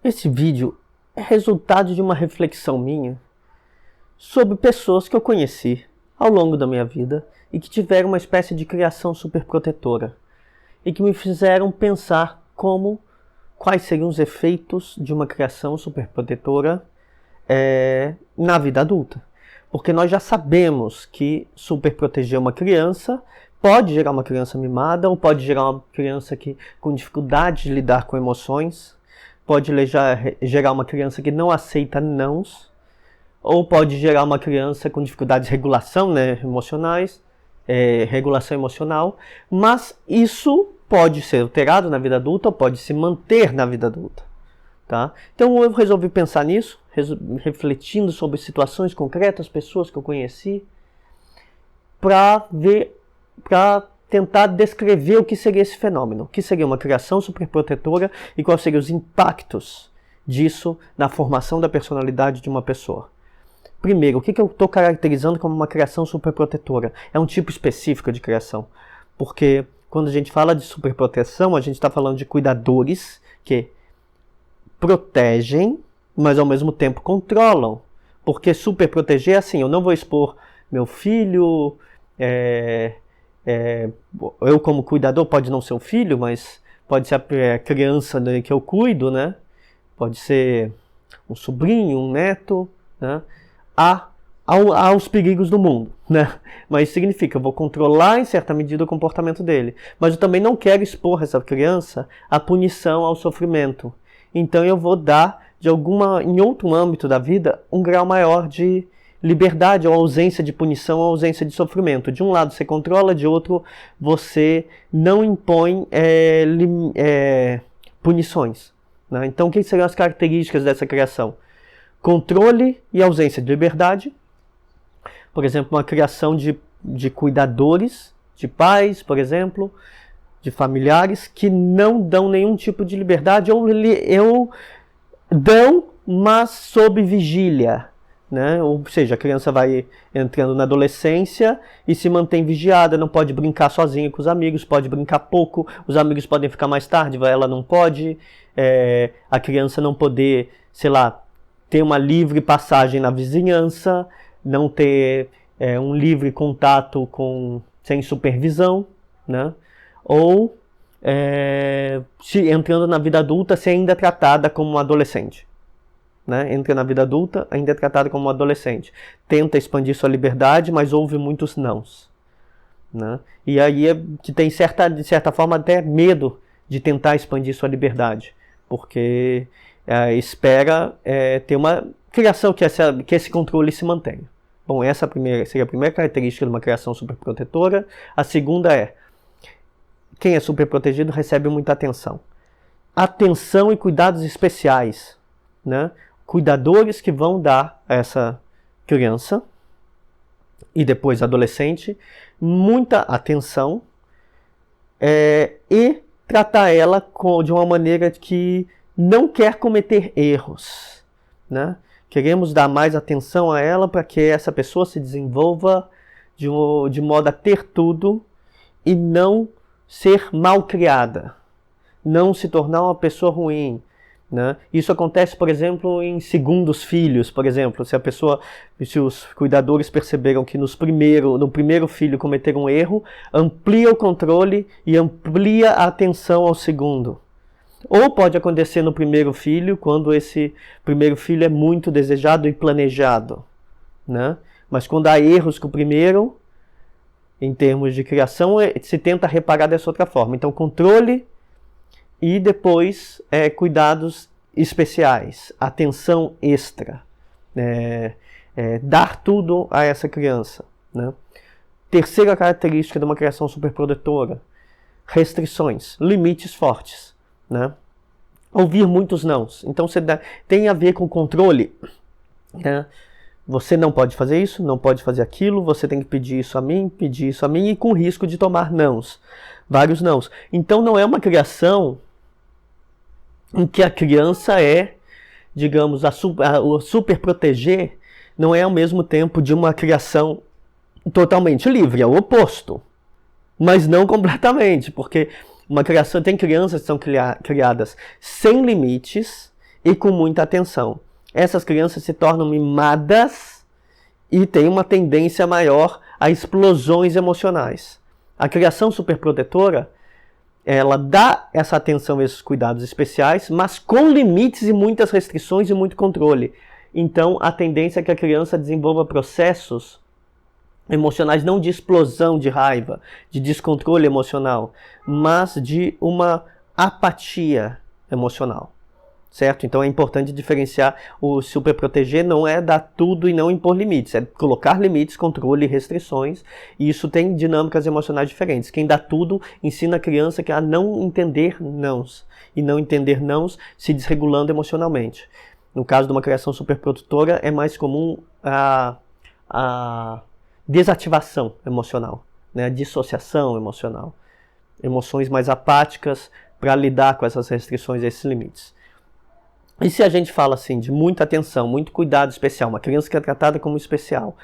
Esse vídeo é resultado de uma reflexão minha sobre pessoas que eu conheci ao longo da minha vida e que tiveram uma espécie de criação superprotetora e que me fizeram pensar quais seriam os efeitos de uma criação superprotetora na vida adulta. Porque nós já sabemos que superproteger uma criança pode gerar uma criança mimada ou pode gerar uma criança com dificuldade de lidar com emoções, pode gerar uma criança que não aceita nãos, ou pode gerar uma criança com dificuldades de regulação, regulação emocional, mas isso pode ser alterado na vida adulta ou pode se manter na vida adulta. Tá? Então eu resolvi pensar nisso, refletindo sobre situações concretas, pessoas que eu conheci, para tentar descrever o que seria esse fenômeno, o que seria uma criação superprotetora e quais seriam os impactos disso na formação da personalidade de uma pessoa. Primeiro, o que eu estou caracterizando como uma criação superprotetora? É um tipo específico de criação, porque quando a gente fala de superproteção, a gente está falando de cuidadores que protegem, mas ao mesmo tempo controlam. Porque superproteger é assim, eu não vou expor meu filho, eu como cuidador, pode não ser o filho, mas pode ser a criança que eu cuido, né? Pode ser um sobrinho, um neto, né? Aos perigos do mundo, né? Mas isso significa que eu vou controlar em certa medida o comportamento dele. Mas eu também não quero expor essa criança à punição, ao sofrimento. Então eu vou dar, em outro âmbito da vida, um grau maior de liberdade, ou ausência de punição, ou ausência de sofrimento. De um lado você controla, de outro você não impõe punições. Né? Então o que seriam as características dessa criação? Controle e ausência de liberdade. Por exemplo, uma criação de cuidadores, de pais, por exemplo, de familiares que não dão nenhum tipo de liberdade ou dão, mas sob vigília. Né? Ou seja, a criança vai entrando na adolescência e se mantém vigiada, não pode brincar sozinha com os amigos, pode brincar pouco, os amigos podem ficar mais tarde, ela não pode, a criança não poder, ter uma livre passagem na vizinhança, não ter um livre contato sem supervisão, né? Ou se entrando na vida adulta, ser ainda tratada como uma adolescente. Né? Entra na vida adulta, ainda é tratada como uma adolescente. Tenta expandir sua liberdade, mas ouve muitos nãos. Né? E aí que tem, de certa forma, até medo de tentar expandir sua liberdade. Porque espera ter uma criação que esse controle se mantenha. Bom, essa seria a primeira característica de uma criação superprotetora. A segunda quem é superprotegido recebe muita atenção. Atenção e cuidados especiais. Né? Cuidadores que vão dar a essa criança e depois adolescente muita atenção e tratar ela de uma maneira que não quer cometer erros. Né? Queremos dar mais atenção a ela para que essa pessoa se desenvolva de modo a ter tudo e não ser mal criada, não se tornar uma pessoa ruim. Né? Isso acontece, por exemplo, em segundos filhos. Por exemplo, se os cuidadores perceberam que no primeiro filho cometeram um erro, amplia o controle e amplia a atenção ao segundo. Ou pode acontecer no primeiro filho, quando esse primeiro filho é muito desejado e planejado. Né? Mas quando há erros com o primeiro, em termos de criação, se tenta reparar dessa outra forma. Então, controle e depois cuidados especiais, atenção extra, dar tudo a essa criança. Né? Terceira característica de uma criação superprotetora: restrições, limites fortes. Né? Ouvir muitos nãos. Então tem a ver com controle. Né? Você não pode fazer isso, não pode fazer aquilo, você tem que pedir isso a mim, e com risco de tomar nãos, vários nãos. Então não é uma criação em que a criança digamos, o superproteger não é ao mesmo tempo de uma criação totalmente livre, é o oposto. Mas não completamente, porque tem crianças que são criadas sem limites e com muita atenção. Essas crianças se tornam mimadas e têm uma tendência maior a explosões emocionais. A criação superprotetora, ela dá essa atenção, esses cuidados especiais, mas com limites e muitas restrições e muito controle. Então, a tendência é que a criança desenvolva processos emocionais não de explosão de raiva, de descontrole emocional, mas de uma apatia emocional. Certo? Então é importante diferenciar. O superproteger não é dar tudo e não impor limites, é colocar limites, controle e restrições, e isso tem dinâmicas emocionais diferentes. Quem dá tudo ensina a criança a não entender nãos, e não entender nãos se desregulando emocionalmente. No caso de uma criação superprotetora, é mais comum a desativação emocional, né? A dissociação emocional, emoções mais apáticas para lidar com essas restrições e esses limites. E se a gente fala assim de muita atenção, muito cuidado especial, uma criança que é tratada como especial,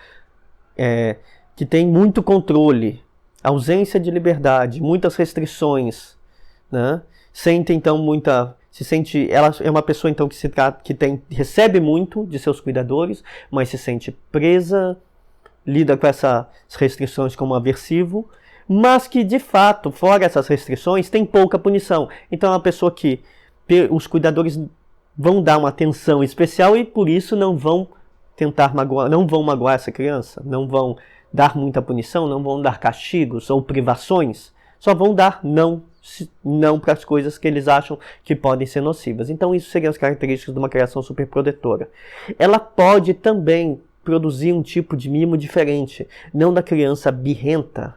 que tem muito controle, ausência de liberdade, muitas restrições, né? Ela é uma pessoa então recebe muito de seus cuidadores, mas se sente presa, lida com essas restrições como aversivo, mas que de fato, fora essas restrições, tem pouca punição. Então é uma pessoa que os cuidadores vão dar uma atenção especial e por isso não vão magoar essa criança, não vão dar muita punição, não vão dar castigos ou privações, só vão dar não para as coisas que eles acham que podem ser nocivas. Então isso seriam as características de uma criação superprotetora. Ela pode também produzir um tipo de mimo diferente, não da criança birrenta,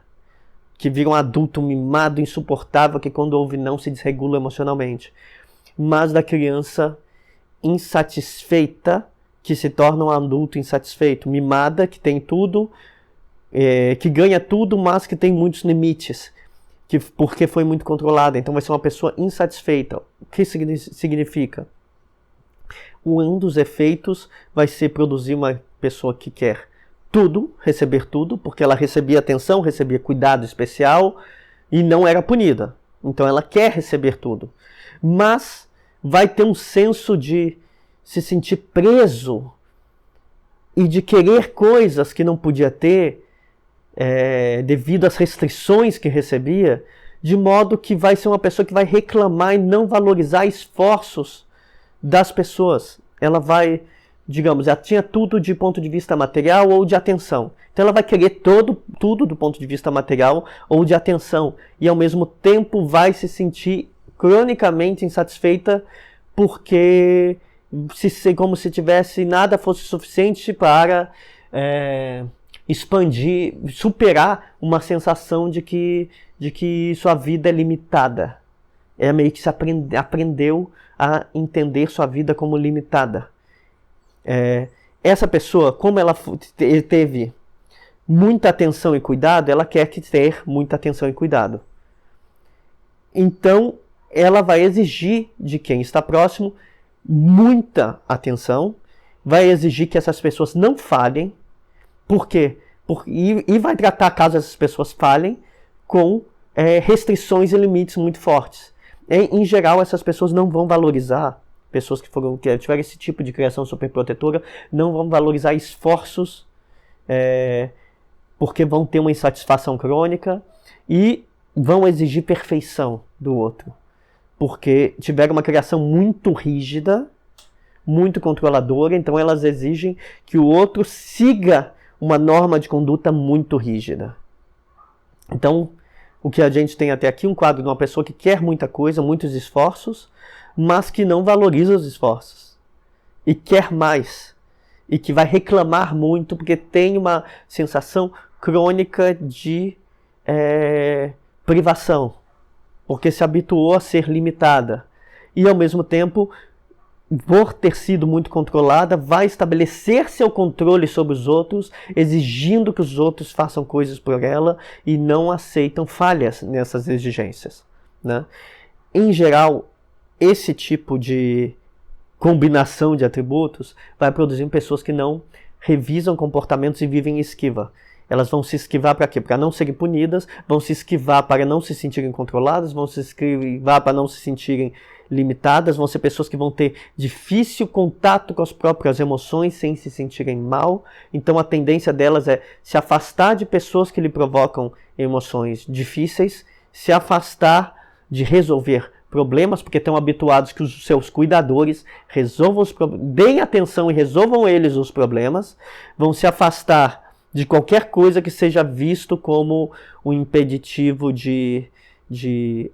que vira um adulto mimado, insuportável, que quando ouve não se desregula emocionalmente, mas da criança insatisfeita, que se torna um adulto insatisfeito, mimada, que tem tudo, que ganha tudo, mas que tem muitos limites, porque foi muito controlada. Então vai ser uma pessoa insatisfeita. O que significa? Um dos efeitos vai ser produzir uma pessoa que quer tudo, receber tudo, porque ela recebia atenção, recebia cuidado especial e não era punida. Então ela quer receber tudo. Mas vai ter um senso de se sentir preso e de querer coisas que não podia ter devido às restrições que recebia, de modo que vai ser uma pessoa que vai reclamar e não valorizar esforços das pessoas. Ela vai, digamos, ela tinha tudo de ponto de vista material ou de atenção. Então ela vai querer tudo do ponto de vista material ou de atenção. E ao mesmo tempo vai se sentir cronicamente insatisfeita porque como se tivesse nada fosse suficiente para expandir, superar uma sensação de que sua vida é limitada. É meio que se aprendeu a entender sua vida como limitada. Essa pessoa, como ela teve muita atenção e cuidado, ela quer ter muita atenção e cuidado. Então, ela vai exigir de quem está próximo muita atenção, vai exigir que essas pessoas não falhem. Por quê? E vai tratar, caso essas pessoas falhem, com restrições e limites muito fortes. Em geral, essas pessoas não vão valorizar, pessoas que tiveram esse tipo de criação superprotetora, não vão valorizar esforços, porque vão ter uma insatisfação crônica e vão exigir perfeição do outro. Porque tiveram uma criação muito rígida, muito controladora, então elas exigem que o outro siga uma norma de conduta muito rígida. Então, o que a gente tem até aqui, um quadro de uma pessoa que quer muita coisa, muitos esforços, mas que não valoriza os esforços. E quer mais. E que vai reclamar muito porque tem uma sensação crônica de privação. Porque se habituou a ser limitada. E ao mesmo tempo, por ter sido muito controlada, vai estabelecer seu controle sobre os outros, exigindo que os outros façam coisas por ela e não aceitam falhas nessas exigências, né? Em geral, esse tipo de combinação de atributos vai produzir pessoas que não revisam comportamentos e vivem em esquiva. Elas vão se esquivar para quê? Para não serem punidas, vão se esquivar para não se sentirem controladas, vão se esquivar para não se sentirem limitadas, vão ser pessoas que vão ter difícil contato com as próprias emoções sem se sentirem mal. Então a tendência delas é se afastar de pessoas que lhe provocam emoções difíceis, se afastar de resolver problemas, porque estão habituados que os seus cuidadores resolvam os deem atenção e resolvam eles os problemas, vão se afastar de qualquer coisa que seja visto como um impeditivo de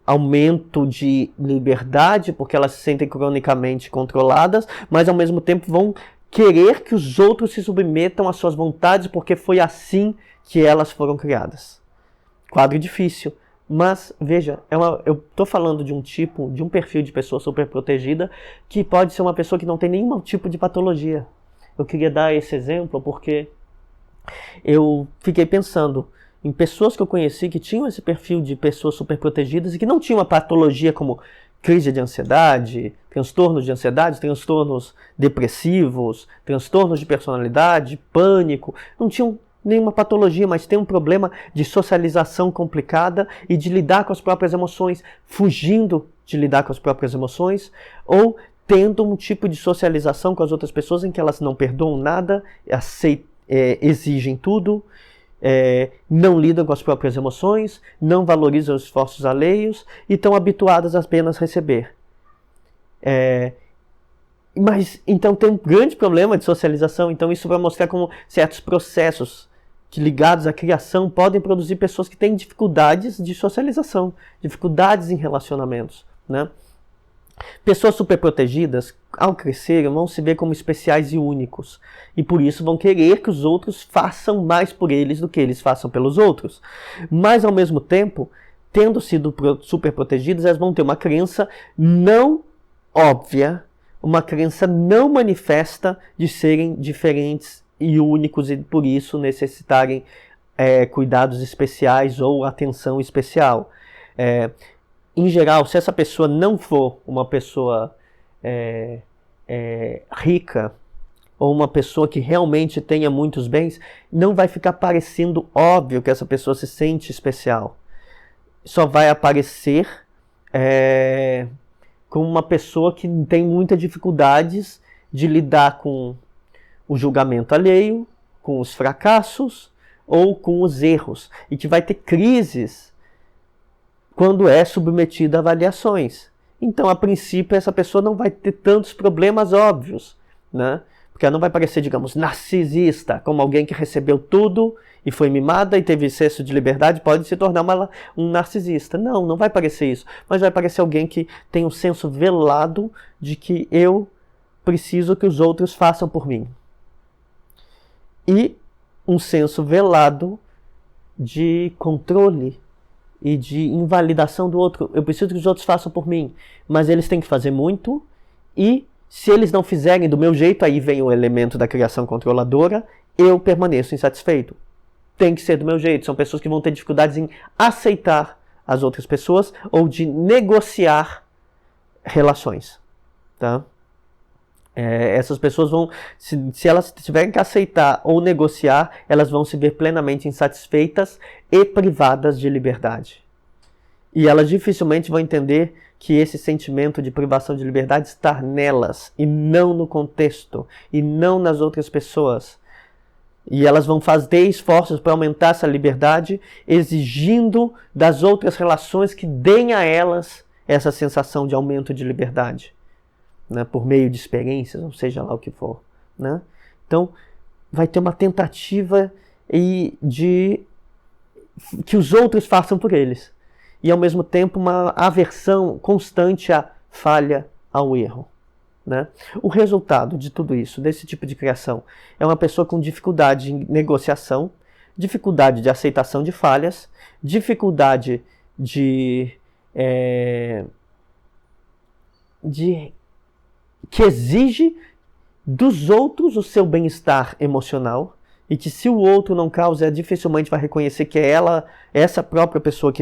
aumento de liberdade, porque elas se sentem cronicamente controladas, mas ao mesmo tempo vão querer que os outros se submetam às suas vontades, porque foi assim que elas foram criadas. Quadro difícil. Mas, veja, eu estou falando de um perfil de pessoa super protegida que pode ser uma pessoa que não tem nenhum tipo de patologia. Eu queria dar esse exemplo porque eu fiquei pensando em pessoas que eu conheci que tinham esse perfil de pessoas super protegidas e que não tinham uma patologia como crise de ansiedade, transtornos de ansiedade, transtornos depressivos, transtornos de personalidade, pânico, não tinham nenhuma patologia, mas tem um problema de socialização complicada e de lidar com as próprias emoções, fugindo de lidar com as próprias emoções, ou tendo um tipo de socialização com as outras pessoas em que elas não perdoam nada, exigem tudo, não lidam com as próprias emoções, não valorizam os esforços alheios e estão habituadas a apenas receber. Mas então tem um grande problema de socialização, então isso vai mostrar como certos processos ligados à criação podem produzir pessoas que têm dificuldades de socialização, dificuldades em relacionamentos, né? Pessoas superprotegidas, ao crescerem, vão se ver como especiais e únicos, e por isso vão querer que os outros façam mais por eles do que eles façam pelos outros. Mas, ao mesmo tempo, tendo sido superprotegidas, elas vão ter uma crença não óbvia, uma crença não manifesta de serem diferentes e únicos e por isso necessitarem cuidados especiais ou atenção especial. Em geral, se essa pessoa não for uma pessoa rica ou uma pessoa que realmente tenha muitos bens, não vai ficar parecendo óbvio que essa pessoa se sente especial. Só vai aparecer como uma pessoa que tem muitas dificuldades de lidar com o julgamento alheio, com os fracassos ou com os erros, e que vai ter crises quando é submetida a avaliações. Então, a princípio, essa pessoa não vai ter tantos problemas óbvios, né? Porque ela não vai parecer, digamos, narcisista, como alguém que recebeu tudo e foi mimada e teve excesso de liberdade, pode se tornar um narcisista. Não, não vai parecer isso. Mas vai parecer alguém que tem um senso velado de que eu preciso que os outros façam por mim. E um senso velado de controle e de invalidação do outro. Eu preciso que os outros façam por mim, mas eles têm que fazer muito, e se eles não fizerem do meu jeito, aí vem o elemento da criação controladora, eu permaneço insatisfeito. Tem que ser do meu jeito. São pessoas que vão ter dificuldades em aceitar as outras pessoas ou de negociar relações, tá? Essas pessoas vão, se elas tiverem que aceitar ou negociar, elas vão se ver plenamente insatisfeitas e privadas de liberdade. E elas dificilmente vão entender que esse sentimento de privação de liberdade está nelas, e não no contexto, e não nas outras pessoas. E elas vão fazer esforços para aumentar essa liberdade, exigindo das outras relações que deem a elas essa sensação de aumento de liberdade, né, por meio de experiências, ou seja lá o que for, né? Então, vai ter uma tentativa de que os outros façam por eles. E, ao mesmo tempo, uma aversão constante à falha, ao erro, né? O resultado de tudo isso, desse tipo de criação, é uma pessoa com dificuldade em negociação, dificuldade de aceitação de falhas, dificuldade que exige dos outros o seu bem-estar emocional, e que se o outro não causa, dificilmente vai reconhecer que é essa própria pessoa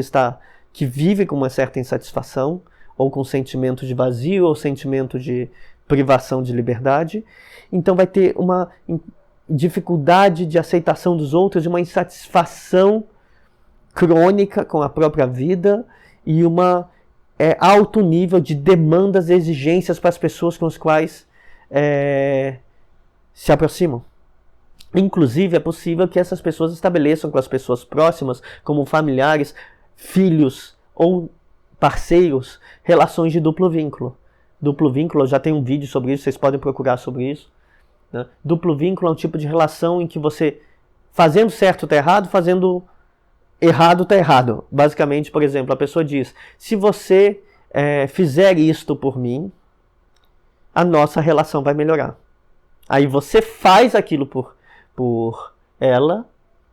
que vive com uma certa insatisfação, ou com sentimento de vazio, ou sentimento de privação de liberdade. Então vai ter uma dificuldade de aceitação dos outros, uma insatisfação crônica com a própria vida, e uma alto nível de demandas e exigências para as pessoas com as quais se aproximam. Inclusive, é possível que essas pessoas estabeleçam com as pessoas próximas, como familiares, filhos ou parceiros, relações de duplo vínculo. Duplo vínculo, eu já tenho um vídeo sobre isso, vocês podem procurar sobre isso. Né? Duplo vínculo é um tipo de relação em que você, fazendo certo está errado, fazendo errado está errado. Basicamente, por exemplo, a pessoa diz, se você fizer isto por mim, a nossa relação vai melhorar. Aí você faz aquilo por ela,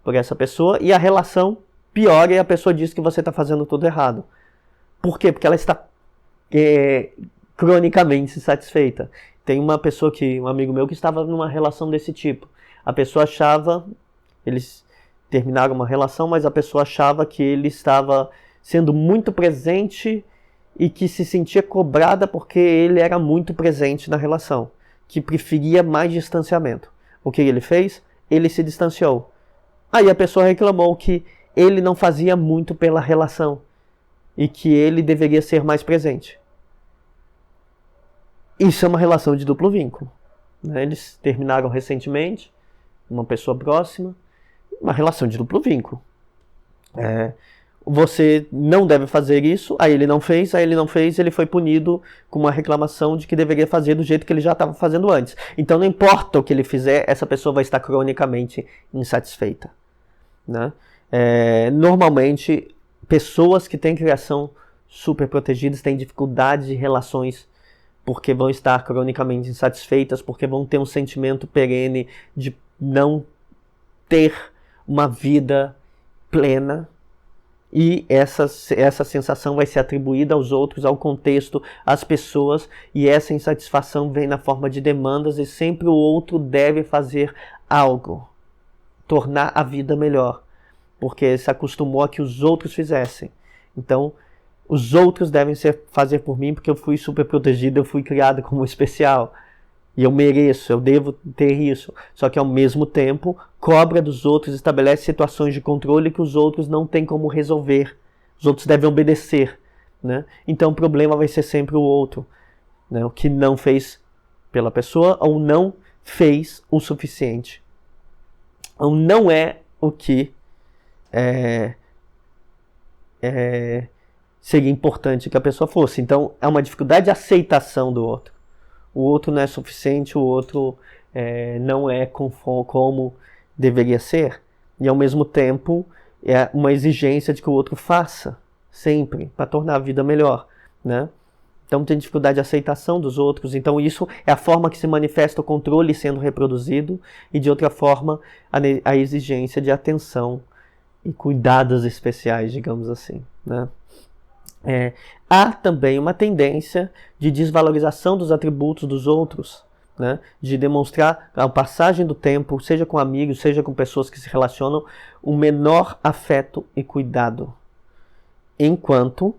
por essa pessoa, e a relação piora e a pessoa diz que você está fazendo tudo errado. Por quê? Porque ela está cronicamente insatisfeita. Tem uma pessoa um amigo meu que estava numa relação desse tipo. A pessoa achava, eles terminaram uma relação, mas a pessoa achava que ele estava sendo muito presente e que se sentia cobrada porque ele era muito presente na relação, que preferia mais distanciamento. O que ele fez? Ele se distanciou. Aí a pessoa reclamou que ele não fazia muito pela relação e que ele deveria ser mais presente. Isso é uma relação de duplo vínculo. Eles terminaram recentemente, uma pessoa próxima, uma relação de duplo vínculo. Você não deve fazer isso, aí ele não fez, ele foi punido com uma reclamação de que deveria fazer do jeito que ele já estava fazendo antes. Então não importa o que ele fizer, essa pessoa vai estar cronicamente insatisfeita. Né? Normalmente, pessoas que têm criação super protegidas têm dificuldades de relações porque vão estar cronicamente insatisfeitas, porque vão ter um sentimento perene de não ter uma vida plena. E essa sensação vai ser atribuída aos outros, ao contexto, às pessoas, e essa insatisfação vem na forma de demandas e sempre o outro deve fazer algo, tornar a vida melhor, porque se acostumou a que os outros fizessem. Então, os outros devem fazer por mim porque eu fui super protegido, eu fui criado como especial. E eu mereço, eu devo ter isso. Só que ao mesmo tempo, cobra dos outros, estabelece situações de controle que os outros não têm como resolver. Os outros devem obedecer. Né? Então o problema vai ser sempre o outro. Né? O que não fez pela pessoa ou não fez o suficiente. Ou não é o que seria importante que a pessoa fosse. Então é uma dificuldade de aceitação do outro. O outro não é suficiente, o outro não é como deveria ser. E ao mesmo tempo é uma exigência de que o outro faça, sempre, para tornar a vida melhor. Né? Então tem dificuldade de aceitação dos outros. Então isso é a forma que se manifesta o controle sendo reproduzido. E de outra forma a exigência de atenção e cuidados especiais, digamos assim. Né? Há também uma tendência de desvalorização dos atributos dos outros, né? De demonstrar, ao passagem do tempo, seja com amigos, seja com pessoas que se relacionam, um menor afeto e cuidado. Enquanto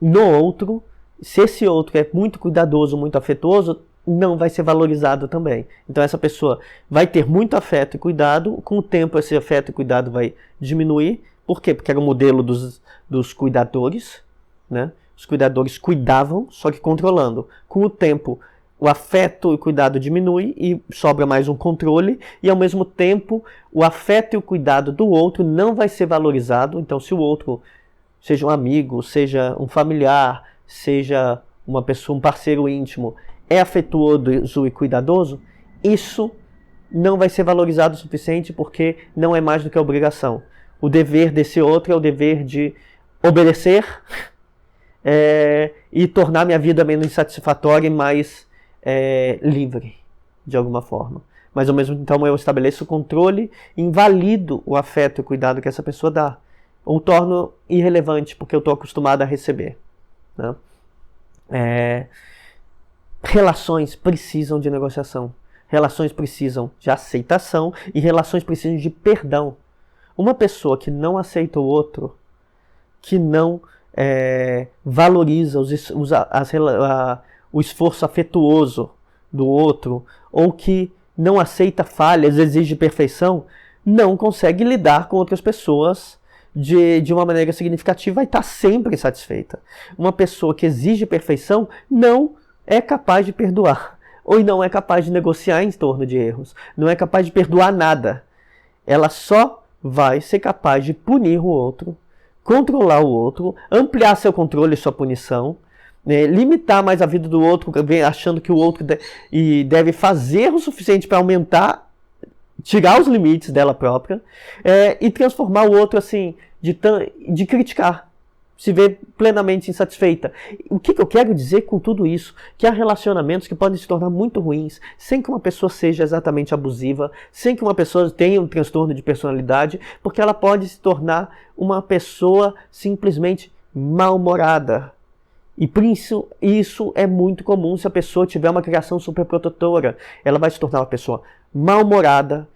no outro, se esse outro é muito cuidadoso, muito afetuoso, não vai ser valorizado também. Então essa pessoa vai ter muito afeto e cuidado, com o tempo esse afeto e cuidado vai diminuir. Por quê? Porque era o modelo dos cuidadores, né? Os cuidadores cuidavam, só que controlando. Com o tempo, o afeto e o cuidado diminui e sobra mais um controle, e ao mesmo tempo, o afeto e o cuidado do outro não vai ser valorizado. Então, se o outro, seja um amigo, seja um familiar, seja uma pessoa, um parceiro íntimo, é afetuoso e cuidadoso, isso não vai ser valorizado o suficiente porque não é mais do que obrigação. O dever desse outro é o dever de obedecer e tornar minha vida menos insatisfatória e mais livre, de alguma forma. Mas ao mesmo tempo eu estabeleço o controle, invalido o afeto e o cuidado que essa pessoa dá. Ou torno irrelevante, porque eu estou acostumado a receber. Né? Relações precisam de negociação. Relações precisam de aceitação e relações precisam de perdão. Uma pessoa que não aceita o outro, que não valoriza o esforço afetuoso do outro, ou que não aceita falhas, exige perfeição, não consegue lidar com outras pessoas de uma maneira significativa, vai estar sempre insatisfeita. Uma pessoa que exige perfeição não é capaz de perdoar, ou não é capaz de negociar em torno de erros, não é capaz de perdoar nada. Ela só vai ser capaz de punir o outro, controlar o outro, ampliar seu controle e sua punição, limitar mais a vida do outro, achando que o outro deve fazer o suficiente para aumentar, tirar os limites dela própria, e transformar o outro assim, de criticar, se ver plenamente insatisfeita. O que eu quero dizer com tudo isso? Que há relacionamentos que podem se tornar muito ruins, sem que uma pessoa seja exatamente abusiva, sem que uma pessoa tenha um transtorno de personalidade, porque ela pode se tornar uma pessoa simplesmente mal-humorada. E isso é muito comum se a pessoa tiver uma criação superprotetora. Ela vai se tornar uma pessoa mal-humorada,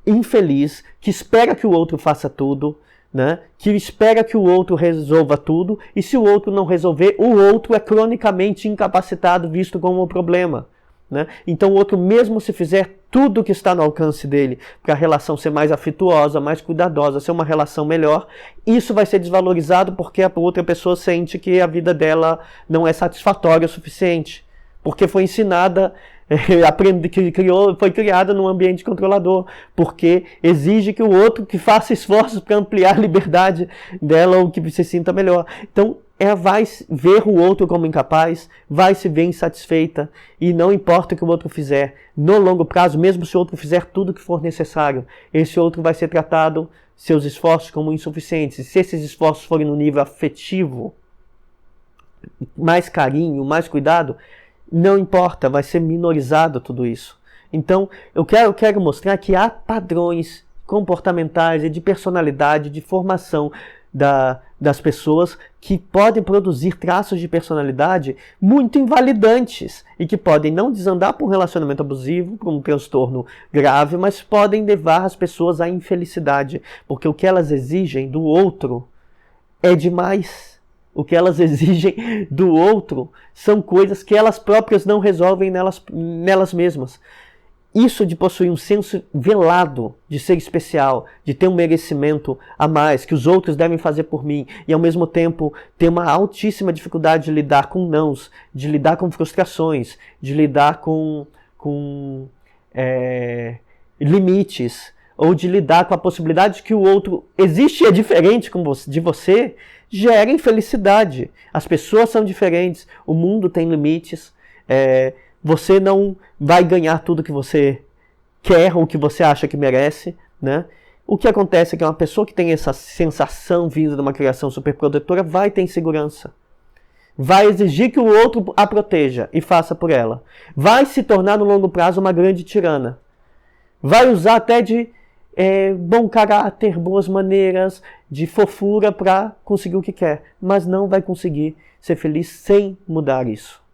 infeliz, que espera que o outro faça tudo, né? Que espera que o outro resolva tudo, e se o outro não resolver, o outro é cronicamente incapacitado, visto como um problema. Né? Então o outro, mesmo se fizer tudo que está no alcance dele para a relação ser mais afetuosa, mais cuidadosa, ser uma relação melhor, isso vai ser desvalorizado porque a outra pessoa sente que a vida dela não é satisfatória o suficiente, porque foi ensinada, foi criada num ambiente controlador, porque exige que o outro que faça esforços para ampliar a liberdade dela ou que se sinta melhor. Então ela vai ver o outro como incapaz, vai se ver insatisfeita, e não importa o que o outro fizer, no longo prazo, mesmo se o outro fizer tudo o que for necessário, esse outro vai ser tratado, seus esforços, como insuficientes. E se esses esforços forem no nível afetivo, mais carinho, mais cuidado, não importa, vai ser minorizado tudo isso. Então, eu quero mostrar que há padrões comportamentais e de personalidade, de formação das pessoas que podem produzir traços de personalidade muito invalidantes e que podem não desandar para um relacionamento abusivo, para um transtorno grave, mas podem levar as pessoas à infelicidade, porque o que elas exigem do outro é demais. O que elas exigem do outro são coisas que elas próprias não resolvem nelas mesmas. Isso de possuir um senso velado de ser especial, de ter um merecimento a mais, que os outros devem fazer por mim, e ao mesmo tempo ter uma altíssima dificuldade de lidar com nãos, de lidar com frustrações, de lidar com limites, ou de lidar com a possibilidade de que o outro existe e é diferente de você, gera infelicidade. As pessoas são diferentes, o mundo tem limites, você não vai ganhar tudo que você quer ou que você acha que merece, né? O que acontece é que uma pessoa que tem essa sensação vinda de uma criação superprotetora vai ter insegurança. Vai exigir que o outro a proteja e faça por ela. Vai se tornar no longo prazo uma grande tirana. Vai usar até de bom caráter, boas maneiras, de fofura para conseguir o que quer. Mas não vai conseguir ser feliz sem mudar isso.